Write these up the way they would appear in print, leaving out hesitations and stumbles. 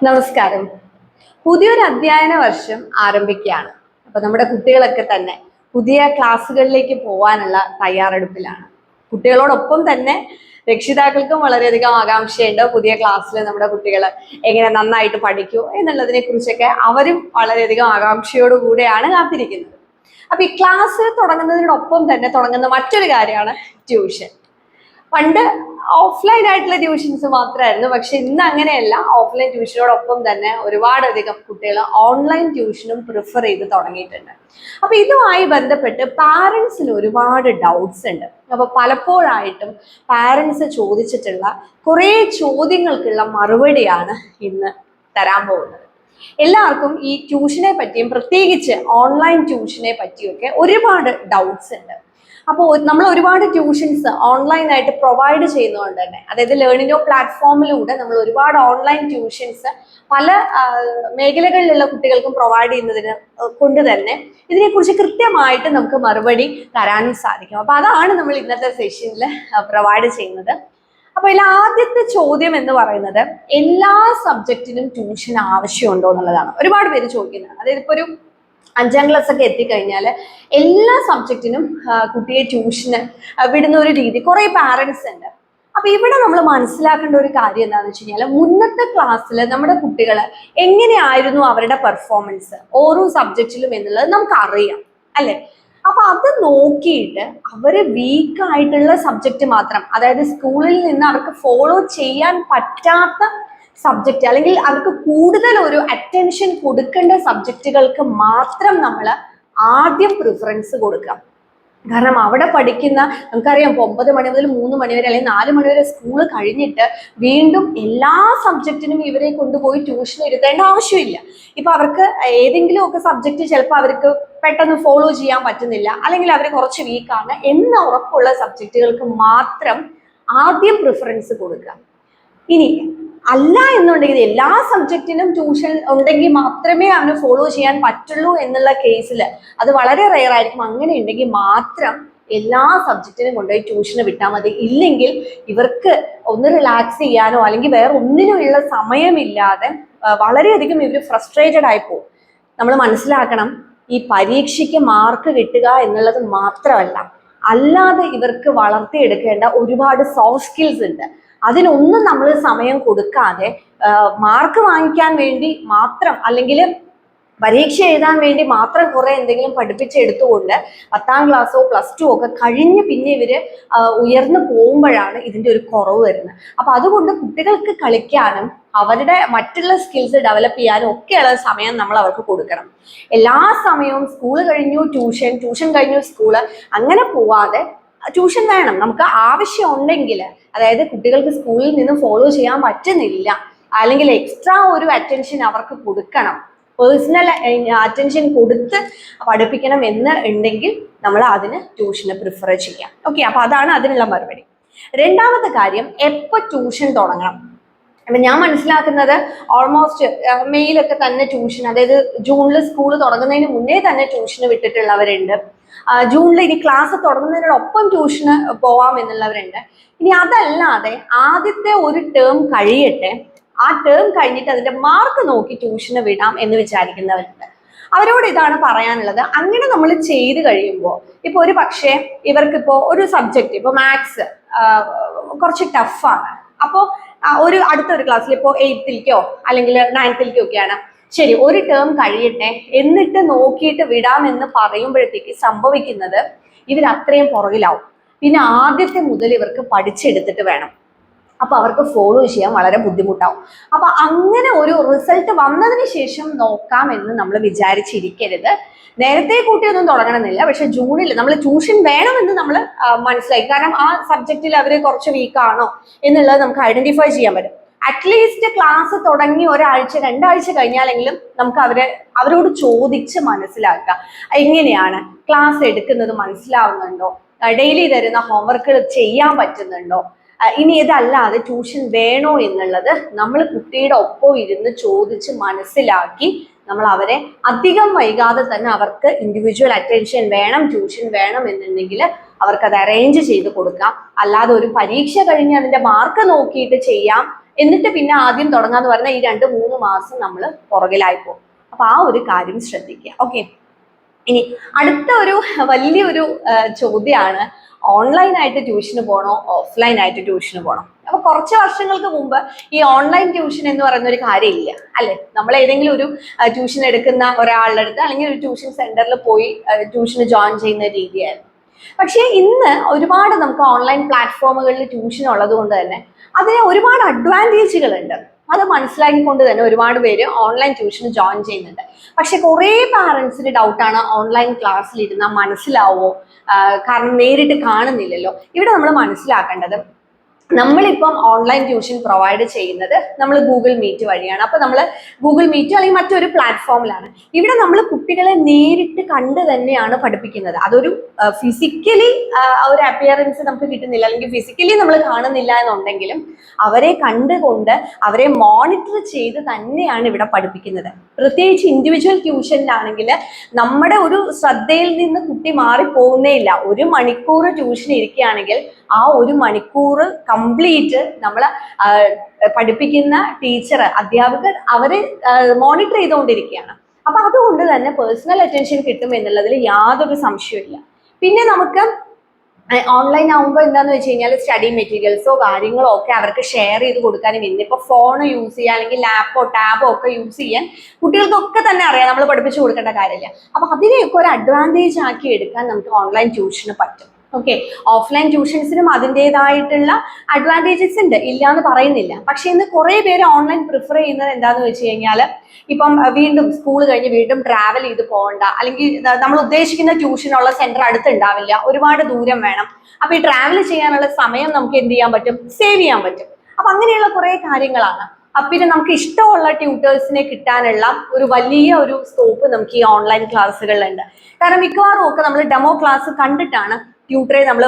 നമസ്കാരം. പുതിയൊരു അധ്യയന വർഷം ആരംഭിക്കുകയാണ്. അപ്പൊ നമ്മുടെ കുട്ടികളൊക്കെ തന്നെ പുതിയ ക്ലാസ്സുകളിലേക്ക് പോകാനുള്ള തയ്യാറെടുപ്പിലാണ്. കുട്ടികളോടൊപ്പം തന്നെ രക്ഷിതാക്കൾക്കും വളരെയധികം ആകാംക്ഷയുണ്ട്. പുതിയ ക്ലാസ്സിൽ നമ്മുടെ കുട്ടികൾ എങ്ങനെ നന്നായിട്ട് പഠിക്കൂ എന്നുള്ളതിനെ കുറിച്ചൊക്കെ അവരും വളരെയധികം ആകാംക്ഷയോടുകൂടെയാണ് കാത്തിരിക്കുന്നത്. അപ്പൊ ഈ ക്ലാസ് തുടങ്ങുന്നതിനോടൊപ്പം തന്നെ തുടങ്ങുന്ന മറ്റൊരു കാര്യമാണ് ട്യൂഷൻ. പണ്ട് ഓഫ്ലൈൻ ആയിട്ടുള്ള ട്യൂഷൻസ് മാത്രമായിരുന്നു, പക്ഷെ ഇന്ന് അങ്ങനെയല്ല. ഓഫ്ലൈൻ ട്യൂഷനോടൊപ്പം തന്നെ ഒരുപാടധികം കുട്ടികൾ ഓൺലൈൻ ട്യൂഷനും പ്രിഫർ ചെയ്ത് തുടങ്ങിയിട്ടുണ്ട്. അപ്പൊ ഇതുമായി ബന്ധപ്പെട്ട് പാരൻസിന് ഒരുപാട് ഡൗട്ട്സ് ഉണ്ട്. അപ്പൊ പലപ്പോഴായിട്ടും പാരൻസ് ചോദിച്ചിട്ടുള്ള കുറേ ചോദ്യങ്ങൾക്കുള്ള മറുപടിയാണ് ഇന്ന് തരാൻ പോകുന്നത്. എല്ലാവർക്കും ഈ ട്യൂഷനെ പറ്റിയും പ്രത്യേകിച്ച് ഓൺലൈൻ ട്യൂഷനെ പറ്റിയൊക്കെ ഒരുപാട് ഡൗട്ട്സ് ഉണ്ട്. അപ്പോൾ നമ്മൾ ഒരുപാട് ട്യൂഷൻസ് ഓൺലൈനായിട്ട് പ്രൊവൈഡ് ചെയ്യുന്നതുകൊണ്ട് തന്നെ, അതായത് ലേണിംഗോ പ്ലാറ്റ്ഫോമിലൂടെ നമ്മൾ ഒരുപാട് ഓൺലൈൻ ട്യൂഷൻസ് പല മേഖലകളിലുള്ള കുട്ടികൾക്കും പ്രൊവൈഡ് ചെയ്യുന്നതിന് കൊണ്ട് തന്നെ ഇതിനെക്കുറിച്ച് കൃത്യമായിട്ട് നമുക്ക് മറുപടി തരാനും സാധിക്കും. അപ്പൊ അതാണ് നമ്മൾ ഇന്നത്തെ സെഷനിൽ പ്രൊവൈഡ് ചെയ്യുന്നത്. അപ്പൊ ഇതിൽ ആദ്യത്തെ ചോദ്യം എന്ന് പറയുന്നത്, എല്ലാ സബ്ജക്റ്റിനും ട്യൂഷൻ ആവശ്യമുണ്ടോ എന്നുള്ളതാണ്. ഒരുപാട് പേര് ചോദിക്കുന്നതാണ്. അതായത് ഇപ്പൊ ഒരു 5ാം ക്ലാസ് ഒക്കെ എത്തിക്കഴിഞ്ഞാൽ എല്ലാ സബ്ജക്റ്റിനും കുട്ടിയെ ട്യൂഷന് വിടുന്ന ഒരു രീതി കുറെ പാരൻസ് ഉണ്ട്. അപ്പൊ ഇവിടെ നമ്മൾ മനസ്സിലാക്കേണ്ട ഒരു കാര്യം എന്താണെന്ന് വെച്ച് കഴിഞ്ഞാൽ, മുന്നത്തെ ക്ലാസ്സിൽ നമ്മുടെ കുട്ടികൾ എങ്ങനെയായിരുന്നു അവരുടെ പെർഫോമൻസ് ഓരോ സബ്ജക്റ്റിലും എന്നുള്ളത് നമുക്ക് അറിയാം, അല്ലെ? അപ്പൊ അത് നോക്കിയിട്ട് അവര് വീക്ക് ആയിട്ടുള്ള സബ്ജക്റ്റ് മാത്രം, അതായത് സ്കൂളിൽ നിന്ന് അവർക്ക് ഫോളോ ചെയ്യാൻ പറ്റാത്ത സബ്ജക്റ്റ് അല്ലെങ്കിൽ അവർക്ക് കൂടുതൽ ഒരു അറ്റൻഷൻ കൊടുക്കേണ്ട സബ്ജക്റ്റുകൾക്ക് മാത്രം നമ്മൾ ആദ്യം പ്രിഫറൻസ് കൊടുക്കാം. കാരണം അവിടെ പഠിക്കുന്ന, നമുക്കറിയാം, 9 മണി മുതൽ 3 മണി വരെ അല്ലെങ്കിൽ 4 മണി വരെ സ്കൂൾ കഴിഞ്ഞിട്ട് വീണ്ടും എല്ലാ സബ്ജക്റ്റിനും ഇവരെ കൊണ്ടുപോയി ട്യൂഷൻ ഇരുത്തേണ്ട ആവശ്യമില്ല. ഇപ്പൊ അവർക്ക് ഏതെങ്കിലും ഒക്കെ സബ്ജക്റ്റ് ചിലപ്പോൾ അവർക്ക് പെട്ടെന്ന് ഫോളോ ചെയ്യാൻ പറ്റുന്നില്ല, അല്ലെങ്കിൽ അവർ കുറച്ച് വീക്കാണ് എന്ന ഉറപ്പുള്ള സബ്ജക്റ്റുകൾക്ക് മാത്രം ആദ്യം പ്രിഫറൻസ് കൊടുക്കാം. ഇനി അല്ല എന്നുണ്ടെങ്കിൽ എല്ലാ സബ്ജക്റ്റിനും ട്യൂഷൻ ഉണ്ടെങ്കിൽ മാത്രമേ അവന് ഫോളോ ചെയ്യാൻ പറ്റുള്ളൂ എന്നുള്ള കേസിൽ അത് വളരെ റെയർ ആയിരിക്കും. അങ്ങനെ ഉണ്ടെങ്കിൽ മാത്രം എല്ലാ സബ്ജക്റ്റിനും കൊണ്ടുപോയി ട്യൂഷന് വിട്ടാൽ മതി. ഇല്ലെങ്കിൽ ഇവർക്ക് ഒന്ന് റിലാക്സ് ചെയ്യാനോ അല്ലെങ്കിൽ വേറെ ഒന്നിനുമുള്ള സമയമില്ലാതെ വളരെയധികം ഇവർ ഫ്രസ്ട്രേറ്റഡ് ആയി പോകും. നമ്മൾ മനസ്സിലാക്കണം, ഈ പരീക്ഷയ്ക്ക് മാർക്ക് കിട്ടുക എന്നുള്ളത് മാത്രമല്ല, അല്ലാതെ ഇവർക്ക് വളർത്തിയെടുക്കേണ്ട ഒരുപാട് സോഫ്റ്റ് സ്കിൽസ് ഉണ്ട്. അതിനൊന്നും നമ്മൾ സമയം കൊടുക്കാതെ മാർക്ക് വാങ്ങിക്കാൻ വേണ്ടി മാത്രം അല്ലെങ്കിൽ പരീക്ഷ എഴുതാൻ വേണ്ടി മാത്രം കുറെ എന്തെങ്കിലും പഠിപ്പിച്ചെടുത്തുകൊണ്ട് 10ാം ക്ലാസ്സോ +2 ഒക്കെ കഴിഞ്ഞ് പിന്നെ ഇവര് ഉയർന്നു പോകുമ്പോഴാണ് ഇതിന്റെ ഒരു കുറവ് വരുന്നത്. അപ്പൊ അതുകൊണ്ട് കുട്ടികൾക്ക് കളിക്കാനും അവരുടെ മറ്റുള്ള സ്കിൽസ് ഡെവലപ്പ് ചെയ്യാനും ഒക്കെയുള്ള സമയം നമ്മൾ അവർക്ക് കൊടുക്കണം. എല്ലാ സമയവും സ്കൂൾ കഴിഞ്ഞു ട്യൂഷൻ, ട്യൂഷൻ കഴിഞ്ഞു സ്കൂള്, അങ്ങനെ പോവാതെ ട്യൂഷൻ വേണം. നമുക്ക് ആവശ്യം ഉണ്ടെങ്കിൽ, അതായത് കുട്ടികൾക്ക് സ്കൂളിൽ നിന്ന് ഫോളോ ചെയ്യാൻ പറ്റുന്നില്ല അല്ലെങ്കിൽ എക്സ്ട്രാ ഒരു അറ്റൻഷൻ അവർക്ക് കൊടുക്കണം, പേഴ്സണൽ അറ്റൻഷൻ കൊടുത്ത് പഠിപ്പിക്കണം എന്ന് ഉണ്ടെങ്കിൽ നമ്മൾ അതിന് ട്യൂഷന് പ്രിഫർ ചെയ്യാം. ഓക്കെ, അപ്പൊ അതാണ് അതിനുള്ള മറുപടി. രണ്ടാമത്തെ കാര്യം, എപ്പോൾ ട്യൂഷൻ തുടങ്ങണം? അപ്പൊ ഞാൻ മനസ്സിലാക്കുന്നത് ഓൾമോസ്റ്റ് മെയിലൊക്കെ തന്നെ ട്യൂഷൻ, അതായത് ജൂണിൽ സ്കൂൾ തുടങ്ങുന്നതിന് മുന്നേ തന്നെ ട്യൂഷന് വിട്ടിട്ടുള്ളവരുണ്ട്. ജൂണിൽ ഇനി ക്ലാസ് തുടങ്ങുന്നതിനോടൊപ്പം ട്യൂഷന് പോവാം എന്നുള്ളവരുണ്ട്. ഇനി അതല്ലാതെ ആദ്യത്തെ ഒരു ടേം കഴിയട്ടെ, ആ ടേം കഴിഞ്ഞിട്ട് അതിന്റെ മാർക്ക് നോക്കി ട്യൂഷന് വിടാം എന്ന് വിചാരിക്കുന്നവരുണ്ട്. അവരോട് ഇതാണ് പറയാനുള്ളത്. അങ്ങനെ നമ്മൾ ചെയ്ത് കഴിയുമ്പോൾ, ഇപ്പൊ ഒരു പക്ഷേ ഇവർക്കിപ്പോ ഒരു സബ്ജക്റ്റ്, ഇപ്പൊ മാത്സ് കുറച്ച് ടഫാണ്. അപ്പോൾ അടുത്തൊരു ക്ലാസ്സിൽ ഇപ്പോൾ 8ാമത്തേക്കോ അല്ലെങ്കിൽ 9ാമത്തേക്കോ ഒക്കെയാണ്, ശരി ഒരു ടേം കഴിയട്ടെ എന്നിട്ട് നോക്കിയിട്ട് വിടാമെന്ന് പറയുമ്പോഴത്തേക്ക് സംഭവിക്കുന്നത് ഇവർ അത്രയും പുറകിലാവും. പിന്നെ ആദ്യത്തെ മുതൽ ഇവർക്ക് പഠിച്ചെടുത്തിട്ട് വേണം. അപ്പൊ അവർക്ക് ഫോളോ ചെയ്യാൻ വളരെ ബുദ്ധിമുട്ടാവും. അപ്പൊ അങ്ങനെ ഒരു റിസൾട്ട് വന്നതിന് ശേഷം നോക്കാം എന്ന് നമ്മൾ വിചാരിച്ചിരിക്കരുത്. നേരത്തെ കൂട്ടിയൊന്നും തുടങ്ങണമെന്നില്ല, പക്ഷെ ജൂണിൽ നമ്മൾ ട്യൂഷൻ വേണമെന്ന് നമ്മൾ മനസ്സിലാക്കി. കാരണം ആ സബ്ജക്റ്റിൽ അവർ കുറച്ച് വീക്കാണോ എന്നുള്ളത് നമുക്ക് ഐഡന്റിഫൈ ചെയ്യാൻ പറ്റും. അറ്റ്ലീസ്റ്റ് ക്ലാസ് തുടങ്ങി 1-2 ആഴ്ച കഴിഞ്ഞാലെങ്കിലും നമുക്ക് അവരോട് ചോദിച്ച് മനസ്സിലാക്കുക, എങ്ങനെയാണ് ക്ലാസ് എടുക്കുന്നത്, മനസ്സിലാവുന്നുണ്ടോ, ഡെയിലി തരുന്ന ഹോംവർക്കുകൾ ചെയ്യാൻ പറ്റുന്നുണ്ടോ, ഇനി ഇതല്ലാതെ ട്യൂഷൻ വേണോ എന്നുള്ളത് നമ്മൾ കുട്ടിയുടെ ഒപ്പം ഇരുന്ന് ചോദിച്ച് മനസ്സിലാക്കി നമ്മൾ അവരെ അധികം വൈകാതെ തന്നെ അവർക്ക് ഇൻഡിവിജ്വൽ അറ്റൻഷൻ വേണം, ട്യൂഷൻ വേണം എന്നുണ്ടെങ്കിൽ അവർക്കത് അറേഞ്ച് ചെയ്ത് കൊടുക്കാം. അല്ലാതെ ഒരു പരീക്ഷ കഴിഞ്ഞ് അതിന്റെ മാർക്ക് നോക്കിയിട്ട് ചെയ്യാം എന്നിട്ട് പിന്നെ ആദ്യം തുടങ്ങാന്ന് പറഞ്ഞാൽ ഈ 2-3 മാസം നമ്മൾ പുറകിലായി പോകും. അപ്പൊ ആ ഒരു കാര്യം ശ്രദ്ധിക്കുക. ഓക്കെ, ഇനി അടുത്ത ഒരു വലിയൊരു ചോദ്യമാണ്, ഓൺലൈനായിട്ട് ട്യൂഷന് പോകണോ ഓഫ്ലൈൻ ആയിട്ട് ട്യൂഷന് പോകണോ? അപ്പൊ കുറച്ച് വർഷങ്ങൾക്ക് മുമ്പ് ഈ ഓൺലൈൻ ട്യൂഷൻ എന്ന് പറയുന്ന ഒരു കാര്യമില്ല അല്ലെ. നമ്മൾ ഏതെങ്കിലും ഒരു ട്യൂഷൻ എടുക്കുന്ന ഒരാളുടെ അടുത്ത് അല്ലെങ്കിൽ ഒരു ട്യൂഷൻ സെന്ററിൽ പോയി ട്യൂഷന് ജോയിൻ ചെയ്യുന്ന രീതിയായിരുന്നു. പക്ഷേ ഇന്ന് ഒരുപാട് നമുക്ക് ഓൺലൈൻ പ്ലാറ്റ്ഫോമുകളിൽ ട്യൂഷൻ ഉള്ളത് കൊണ്ട് തന്നെ അതിന് ഒരുപാട് അഡ്വാൻറ്റേജുകളുണ്ട്. അത് മനസ്സിലാക്കിക്കൊണ്ട് തന്നെ ഒരുപാട് പേര് ഓൺലൈൻ ട്യൂഷന് ജോയിൻ ചെയ്യുന്നുണ്ട്. പക്ഷെ കുറേ പാരൻസിന് ഡൗട്ടാണ്, ഓൺലൈൻ ക്ലാസ്സിൽ ഇരുന്നാൽ മനസ്സിലാവോ? കാരണം നേരിട്ട് കാണുന്നില്ലല്ലോ. ഇവിടെ നമ്മൾ മനസ്സിലാക്കേണ്ടത്, നമ്മളിപ്പം ഓൺലൈൻ ട്യൂഷൻ പ്രൊവൈഡ് ചെയ്യുന്നത് നമ്മൾ ഗൂഗിൾ മീറ്റ് വഴിയാണ്. അപ്പൊ നമ്മൾ ഗൂഗിൾ മീറ്റ് അല്ലെങ്കിൽ മറ്റൊരു പ്ലാറ്റ്ഫോമിലാണ്. ഇവിടെ നമ്മൾ കുട്ടികളെ നേരിട്ട് കണ്ട് തന്നെയാണ് പഠിപ്പിക്കുന്നത്. അതൊരു ഫിസിക്കലി ഒരു അപ്പിയറൻസ് നമുക്ക് കിട്ടുന്നില്ല, അല്ലെങ്കിൽ ഫിസിക്കലി നമ്മൾ കാണുന്നില്ല എന്നുണ്ടെങ്കിലും അവരെ കണ്ടുകൊണ്ട് അവരെ മോണിറ്റർ ചെയ്ത് തന്നെയാണ് ഇവിടെ പഠിപ്പിക്കുന്നത്. പ്രത്യേകിച്ച് ഇൻഡിവിജ്വൽ ട്യൂഷനിലാണെങ്കിൽ നമ്മുടെ ഒരു ശ്രദ്ധയിൽ നിന്ന് കുട്ടി മാറിപ്പോകുന്നേ ഇല്ല. 1 മണിക്കൂർ ട്യൂഷൻ ഇരിക്കുകയാണെങ്കിൽ ആ 1 മണിക്കൂർ കംപ്ലീറ്റ് നമ്മൾ പഠിപ്പിക്കുന്ന ടീച്ചർ, അധ്യാപകർ അവരെ മോണിറ്റർ ചെയ്തുകൊണ്ടിരിക്കുകയാണ്. അപ്പൊ അതുകൊണ്ട് തന്നെ പേഴ്സണൽ അറ്റൻഷൻ കിട്ടും എന്നുള്ളതിൽ യാതൊരു സംശയമില്ല. പിന്നെ നമുക്ക് ഓൺലൈൻ ആകുമ്പോൾ എന്താന്ന് വെച്ച് കഴിഞ്ഞാൽ സ്റ്റഡി മെറ്റീരിയൽസോ കാര്യങ്ങളോ ഒക്കെ അവർക്ക് ഷെയർ ചെയ്ത് കൊടുക്കാനും, ഇന്നിപ്പോൾ ഫോൺ യൂസ് ചെയ്യാൻ അല്ലെങ്കിൽ ലാപ്പോ ടാബോ ഒക്കെ യൂസ് ചെയ്യാൻ കുട്ടികൾക്കൊക്കെ തന്നെ അറിയാം, നമ്മൾ പഠിപ്പിച്ചു കൊടുക്കേണ്ട കാര്യമില്ല. അപ്പൊ അതിനെയൊക്കെ ഒരു അഡ്വാൻറ്റേജ് ആക്കി എടുക്കാൻ നമുക്ക് ഓൺലൈൻ ട്യൂഷന് പറ്റും. ഓക്കെ, ഓഫ്ലൈൻ ട്യൂഷൻസിനും അതിൻ്റെതായിട്ടുള്ള അഡ്വാൻറ്റേജസ് ഉണ്ട്, ഇല്ല എന്ന് പറയുന്നില്ല. പക്ഷെ ഇന്ന് കുറെ പേര് ഓൺലൈൻ പ്രിഫർ ചെയ്യുന്നത് എന്താന്ന് വെച്ച് കഴിഞ്ഞാൽ, ഇപ്പം വീണ്ടും സ്കൂൾ കഴിഞ്ഞ് വീണ്ടും ട്രാവൽ ചെയ്ത് പോകണ്ട, അല്ലെങ്കിൽ നമ്മൾ ഉദ്ദേശിക്കുന്ന ട്യൂഷനുള്ള സെന്റർ അടുത്തുണ്ടാവില്ല, ഒരുപാട് ദൂരം വേണം. അപ്പൊ ഈ ട്രാവൽ ചെയ്യാനുള്ള സമയം നമുക്ക് എന്ത് ചെയ്യാൻ പറ്റും? സേവ് ചെയ്യാൻ പറ്റും. അപ്പൊ അങ്ങനെയുള്ള കുറെ കാര്യങ്ങളാണ്. പിന്നെ നമുക്ക് ഇഷ്ടമുള്ള ട്യൂട്ടേഴ്സിനെ കിട്ടാനുള്ള ഒരു വലിയ ഒരു സ്കോപ്പ് നമുക്ക് ഈ ഓൺലൈൻ ക്ലാസ്സുകളിലുണ്ട്. കാരണം മിക്കവാറും ഒക്കെ നമ്മൾ ഡെമോ ക്ലാസ് കണ്ടിട്ടാണ് ട്യൂട്ടറെ നമ്മൾ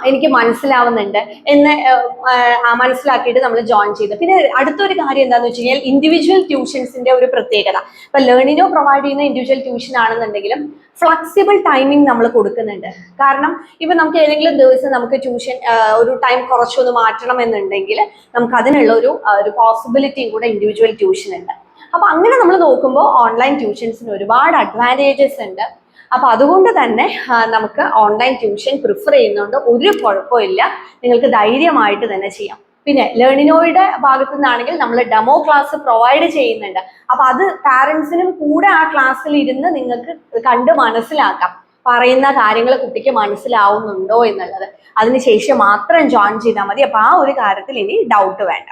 എനിക്ക് മനസ്സിലാവുന്നുണ്ട് എന്ന് മനസ്സിലാക്കിയിട്ട് നമ്മൾ ജോയിൻ ചെയ്ത്. പിന്നെ അടുത്തൊരു കാര്യം എന്താണെന്ന് വെച്ച് കഴിഞ്ഞാൽ ഇൻഡിവിജ്വൽ ട്യൂഷൻസിന്റെ ഒരു പ്രത്യേകത. ഇപ്പൊ ലേണിനോ പ്രൊവൈഡ് ചെയ്യുന്ന ഇൻഡിവിജ്വൽ ട്യൂഷൻ ആണെന്നുണ്ടെങ്കിലും ഫ്ലെക്സിബിൾ ടൈമിംഗ് നമ്മൾ കൊടുക്കുന്നുണ്ട്. കാരണം ഇപ്പൊ നമുക്ക് ഏതെങ്കിലും ദിവസം നമുക്ക് ട്യൂഷൻ ഒരു ടൈം കുറച്ചൊന്ന് മാറ്റണം എന്നുണ്ടെങ്കിൽ നമുക്ക് അതിനുള്ള ഒരു പോസിബിലിറ്റിയും കൂടെ ഇൻഡിവിജ്വൽ ട്യൂഷൻ ഉണ്ട്. അപ്പൊ അങ്ങനെ നമ്മൾ നോക്കുമ്പോൾ ഓൺലൈൻ ട്യൂഷൻസിന് ഒരുപാട് അഡ്വാൻറ്റേജസ് ഉണ്ട്. അപ്പൊ അതുകൊണ്ട് തന്നെ നമുക്ക് ഓൺലൈൻ ട്യൂഷൻ പ്രിഫർ ചെയ്യുന്നതുകൊണ്ട് ഒരു കുഴപ്പമില്ല, നിങ്ങൾക്ക് ധൈര്യമായിട്ട് തന്നെ ചെയ്യാം. പിന്നെ ലേണിനോയുടെ ഭാഗത്തു നിന്നാണെങ്കിൽ നമ്മൾ ഡെമോ ക്ലാസ് പ്രൊവൈഡ് ചെയ്യുന്നുണ്ട്. അപ്പൊ അത് പാരന്റ്സിനും കൂടെ ആ ക്ലാസ്സിൽ ഇരുന്ന് നിങ്ങൾക്ക് കണ്ട് മനസ്സിലാക്കാം, പറയുന്ന കാര്യങ്ങൾ കുട്ടിക്ക് മനസ്സിലാവുന്നുണ്ടോ എന്നുള്ളത്. അതിനുശേഷം മാത്രം ജോയിൻ ചെയ്താൽ മതി. അപ്പൊ ആ ഒരു കാര്യത്തിൽ ഇനി ഡൗട്ട് വേണ്ട.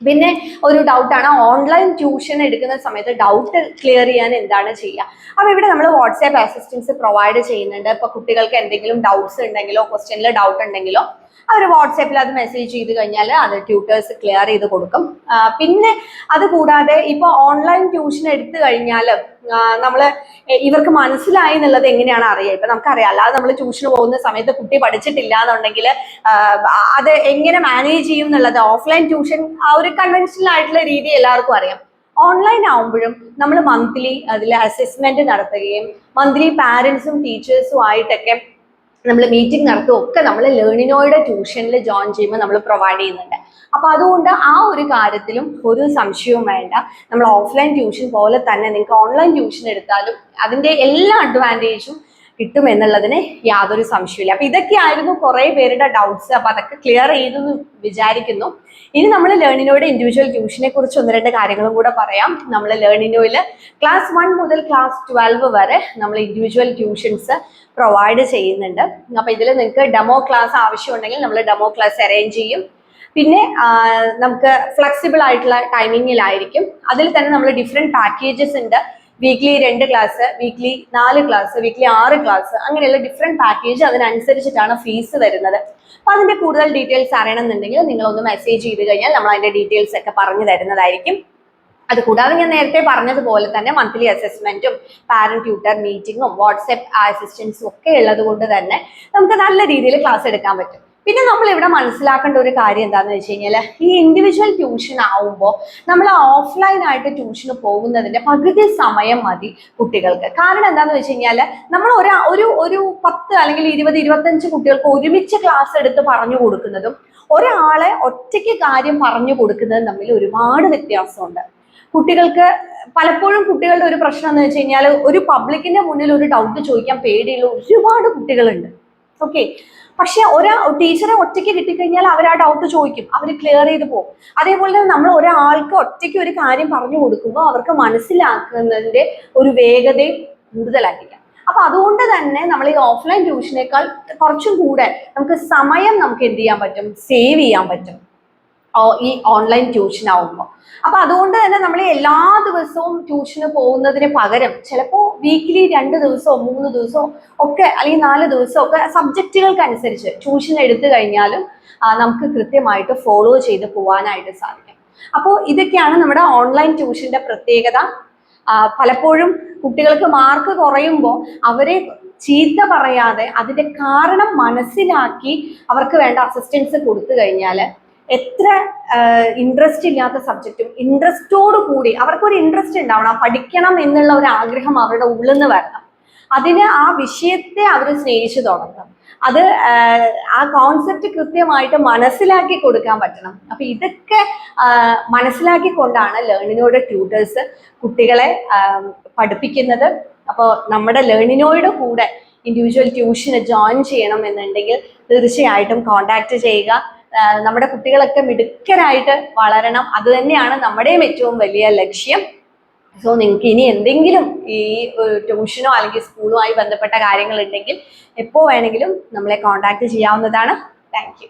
പിന്നെ ഒരു ഡൗട്ടാണ്, ഓൺലൈൻ ട്യൂഷൻ എടുക്കുന്ന സമയത്ത് ഡൗട്ട് ക്ലിയർ ചെയ്യാൻ എന്താണ് ചെയ്യുക? അപ്പൊ ഇവിടെ നമ്മൾ വാട്സാപ്പ് അസിസ്റ്റൻസ് പ്രൊവൈഡ് ചെയ്യുന്നുണ്ട്. ഇപ്പൊ കുട്ടികൾക്ക് എന്തെങ്കിലും ഡൗട്ട്സ് ഉണ്ടെങ്കിലോ ക്വസ്റ്റ്യനിൽ ഡൗട്ട് ഉണ്ടെങ്കിലോ അവർ വാട്സാപ്പിൽ അത് മെസ്സേജ് ചെയ്ത് കഴിഞ്ഞാൽ അത് ട്യൂട്ടേഴ്സ് ക്ലിയർ ചെയ്ത് കൊടുക്കും. പിന്നെ അത് കൂടാതെ ഇപ്പൊ ഓൺലൈൻ ട്യൂഷൻ എടുത്തു കഴിഞ്ഞാൽ ഇവർക്ക് മനസ്സിലായി എന്നുള്ളത് എങ്ങനെയാണ് അറിയുക? ഇപ്പൊ നമുക്കറിയാം, അല്ലാതെ നമ്മൾ ട്യൂഷന് പോകുന്ന സമയത്ത് കുട്ടി പഠിച്ചിട്ടില്ല എന്നുണ്ടെങ്കിൽ അത് എങ്ങനെ മാനേജ് ചെയ്യും എന്നുള്ളത് ഓഫ്ലൈൻ ട്യൂഷൻ ആ ഒരു കൺവെൻഷണൽ ആയിട്ടുള്ള രീതി എല്ലാവർക്കും അറിയാം. ഓൺലൈൻ ആവുമ്പോഴും നമ്മൾ മന്ത്ലി അതിൽ അസസ്മെന്റ് നടത്തുകയും മന്ത്ലി പാരന്റ്സും ടീച്ചേഴ്സും ആയിട്ടൊക്കെ നമ്മൾ മീറ്റിംഗ് നടത്തുകയും ഒക്കെ നമ്മൾ ലേണിനോയുടെ ട്യൂഷനിൽ ജോയിൻ ചെയ്യുമ്പോൾ നമ്മൾ പ്രൊവൈഡ് ചെയ്യുന്നുണ്ട്. അപ്പൊ അതുകൊണ്ട് ആ ഒരു കാര്യത്തിലും ഒരു സംശയവും വേണ്ട. നമ്മൾ ഓഫ്ലൈൻ ട്യൂഷൻ പോലെ തന്നെ നിങ്ങൾക്ക് ഓൺലൈൻ ട്യൂഷൻ എടുത്താലും അതിന്റെ എല്ലാ അഡ്വാൻറ്റേജും കിട്ടും എന്നുള്ളതിന് യാതൊരു സംശയമില്ല. അപ്പൊ ഇതൊക്കെയായിരുന്നു കുറെ പേരുടെ ഡൗട്ട്സ്. അപ്പൊ അതൊക്കെ ക്ലിയർ ചെയ്തെന്ന് വിചാരിക്കുന്നു. ഇനി നമ്മൾ ലേണിനോയുടെ ഇൻഡിവിജ്വൽ ട്യൂഷനെ കുറിച്ച് 1-2 കാര്യങ്ങളും കൂടെ പറയാം. നമ്മൾ ലേണിനോയിൽ ക്ലാസ് 1 മുതൽ ക്ലാസ് 12 വരെ നമ്മൾ ഇൻഡിവിജ്വൽ ട്യൂഷൻസ് പ്രൊവൈഡ് ചെയ്യുന്നുണ്ട്. അപ്പൊ ഇതിൽ നിങ്ങൾക്ക് ഡെമോ ക്ലാസ് ആവശ്യമുണ്ടെങ്കിൽ നമ്മൾ ഡെമോ ക്ലാസ് അറേഞ്ച് ചെയ്യും. പിന്നെ നമുക്ക് ഫ്ലെക്സിബിൾ ആയിട്ടുള്ള ടൈമിങ്ങിലായിരിക്കും. അതിൽ തന്നെ നമ്മൾ ഡിഫറെന്റ് പാക്കേജസ് ഉണ്ട്. Weekly 2 class, weekly 4 class, weekly 6 class, അങ്ങനെയുള്ള ഡിഫറെന്റ് പാക്കേജ്, അതിനനുസരിച്ചിട്ടാണ് ഫീസ് വരുന്നത്. അപ്പൊ അതിന്റെ കൂടുതൽ ഡീറ്റെയിൽസ് അറിയണമെന്നുണ്ടെങ്കിൽ നിങ്ങളൊന്ന് മെസ്സേജ് ചെയ്ത് കഴിഞ്ഞാൽ നമ്മൾ അതിന്റെ ഡീറ്റെയിൽസ് ഒക്കെ പറഞ്ഞു തരുന്നതായിരിക്കും. അതുകൂടാതെ ഞാൻ നേരത്തെ പറഞ്ഞതുപോലെ തന്നെ മന്ത്ലി അസസ്മെന്റും പാരന്റ് ട്യൂട്ടർ മീറ്റിംഗും വാട്സ്ആപ്പ് അസിസ്റ്റൻസും ഒക്കെ ഉള്ളത് കൊണ്ട് തന്നെ നമുക്ക് നല്ല രീതിയിൽ ക്ലാസ് എടുക്കാൻ പറ്റും. പിന്നെ നമ്മൾ ഇവിടെ മനസ്സിലാക്കേണ്ട ഒരു കാര്യം എന്താണെന്ന് വെച്ച് കഴിഞ്ഞാൽ, ഈ ഇൻഡിവിജ്വൽ ട്യൂഷൻ ആവുമ്പോൾ നമ്മൾ ഓഫ്ലൈൻ ആയിട്ട് ട്യൂഷന് പോകുന്നതിന്റെ പകുതി സമയം മതി കുട്ടികൾക്ക്. കാരണം എന്താണെന്ന് വെച്ച് കഴിഞ്ഞാൽ നമ്മൾ ഒരു 10 അല്ലെങ്കിൽ 20-25 കുട്ടികൾക്ക് ഒരുമിച്ച് ക്ലാസ് എടുത്ത് പറഞ്ഞു കൊടുക്കുന്നതും ഒരാളെ ഒറ്റയ്ക്ക് കാര്യം പറഞ്ഞു കൊടുക്കുന്നത് തമ്മിൽ ഒരുപാട് വ്യത്യാസമുണ്ട്. കുട്ടികൾക്ക് പലപ്പോഴും കുട്ടികളുടെ ഒരു പ്രശ്നം എന്ന് വെച്ച് കഴിഞ്ഞാൽ ഒരു പബ്ലിക്കിന്റെ മുന്നിൽ ഒരു ഡൗട്ട് ചോദിക്കാൻ പേടിയുള്ള ഒരുപാട് കുട്ടികളുണ്ട്. ഓക്കെ, പക്ഷെ ടീച്ചറെ ഒറ്റയ്ക്ക് കിട്ടിക്കഴിഞ്ഞാൽ അവർ ആ ഡൗട്ട് ചോദിക്കും, അവർ ക്ലിയർ ചെയ്ത് പോകും. അതേപോലെ തന്നെ നമ്മൾ ഒരാൾക്ക് ഒറ്റയ്ക്ക് ഒരു കാര്യം പറഞ്ഞു കൊടുക്കുമ്പോൾ അവർക്ക് മനസ്സിലാക്കുന്നതിന്റെ ഒരു വേഗതയും കൂടുതലായിരിക്കാം. അപ്പൊ അതുകൊണ്ട് തന്നെ നമ്മൾ ഈ ഓഫ്ലൈൻ ട്യൂഷനേക്കാൾ കുറച്ചും കൂടെ നമുക്ക് സമയം നമുക്ക് എന്ത് ചെയ്യാൻ പറ്റും, സേവ് ചെയ്യാൻ പറ്റും ഈ ഓൺലൈൻ ട്യൂഷൻ ആവുമ്പോൾ. അപ്പൊ അതുകൊണ്ട് തന്നെ നമ്മൾ എല്ലാ ദിവസവും ട്യൂഷന് പോകുന്നതിന് പകരം ചിലപ്പോൾ വീക്കിലി 2 ദിവസമോ 3 ദിവസമോ ഒക്കെ അല്ലെങ്കിൽ 4 ദിവസമോ ഒക്കെ സബ്ജക്റ്റുകൾക്ക് അനുസരിച്ച് ട്യൂഷൻ എടുത്തു കഴിഞ്ഞാലും നമുക്ക് കൃത്യമായിട്ട് ഫോളോ ചെയ്ത് പോകാനായിട്ട് സാധിക്കും. അപ്പോൾ ഇതൊക്കെയാണ് നമ്മുടെ ഓൺലൈൻ ട്യൂഷന്റെ പ്രത്യേകത. പലപ്പോഴും കുട്ടികൾക്ക് മാർക്ക് കുറയുമ്പോൾ അവരെ ചീത്ത പറയാതെ അതിന്റെ കാരണം മനസ്സിലാക്കി അവർക്ക് വേണ്ട അസിസ്റ്റൻസ് കൊടുത്തു കഴിഞ്ഞാൽ എത്ര ഇൻട്രസ്റ്റ് ഇല്ലാത്ത സബ്ജക്റ്റും ഇൻട്രസ്റ്റോട് കൂടി അവർക്കൊരു ഇൻട്രസ്റ്റ് ഉണ്ടാവണം, പഠിക്കണം എന്നുള്ള ഒരു ആഗ്രഹം അവരുടെ ഉള്ളിൽ നിന്ന് വരണം. അതിന് ആ വിഷയത്തെ അവർ സ്നേഹിച്ചു തുടങ്ങണം. അത് ആ കോൺസെപ്റ്റ് കൃത്യമായിട്ട് മനസ്സിലാക്കി കൊടുക്കാൻ പറ്റണം. അപ്പൊ ഇതൊക്കെ മനസ്സിലാക്കിക്കൊണ്ടാണ് ലേണിനോട് ട്യൂട്ടേഴ്സ് കുട്ടികളെ പഠിപ്പിക്കുന്നത്. അപ്പോൾ നമ്മുടെ ലേണിനോയുടെ കൂടെ ഇൻഡിവിജ്വൽ ട്യൂഷന് ജോയിൻ ചെയ്യണം എന്നുണ്ടെങ്കിൽ തീർച്ചയായിട്ടും കോൺടാക്ട് ചെയ്യുക. നമ്മുടെ കുട്ടികളൊക്കെ മിടുക്കരായിട്ട് വളരണം, അത് തന്നെയാണ് നമ്മുടെയും ഏറ്റവും വലിയ ലക്ഷ്യം. സോ നിങ്ങൾക്ക് ഇനി എന്തെങ്കിലും ഈ ട്യൂഷനോ അല്ലെങ്കിൽ സ്കൂളുമായി ബന്ധപ്പെട്ട കാര്യങ്ങൾ ഉണ്ടെങ്കിൽ എപ്പോൾ വേണമെങ്കിലും നമ്മളെ കോൺടാക്ട് ചെയ്യാവുന്നതാണ്. Thank you.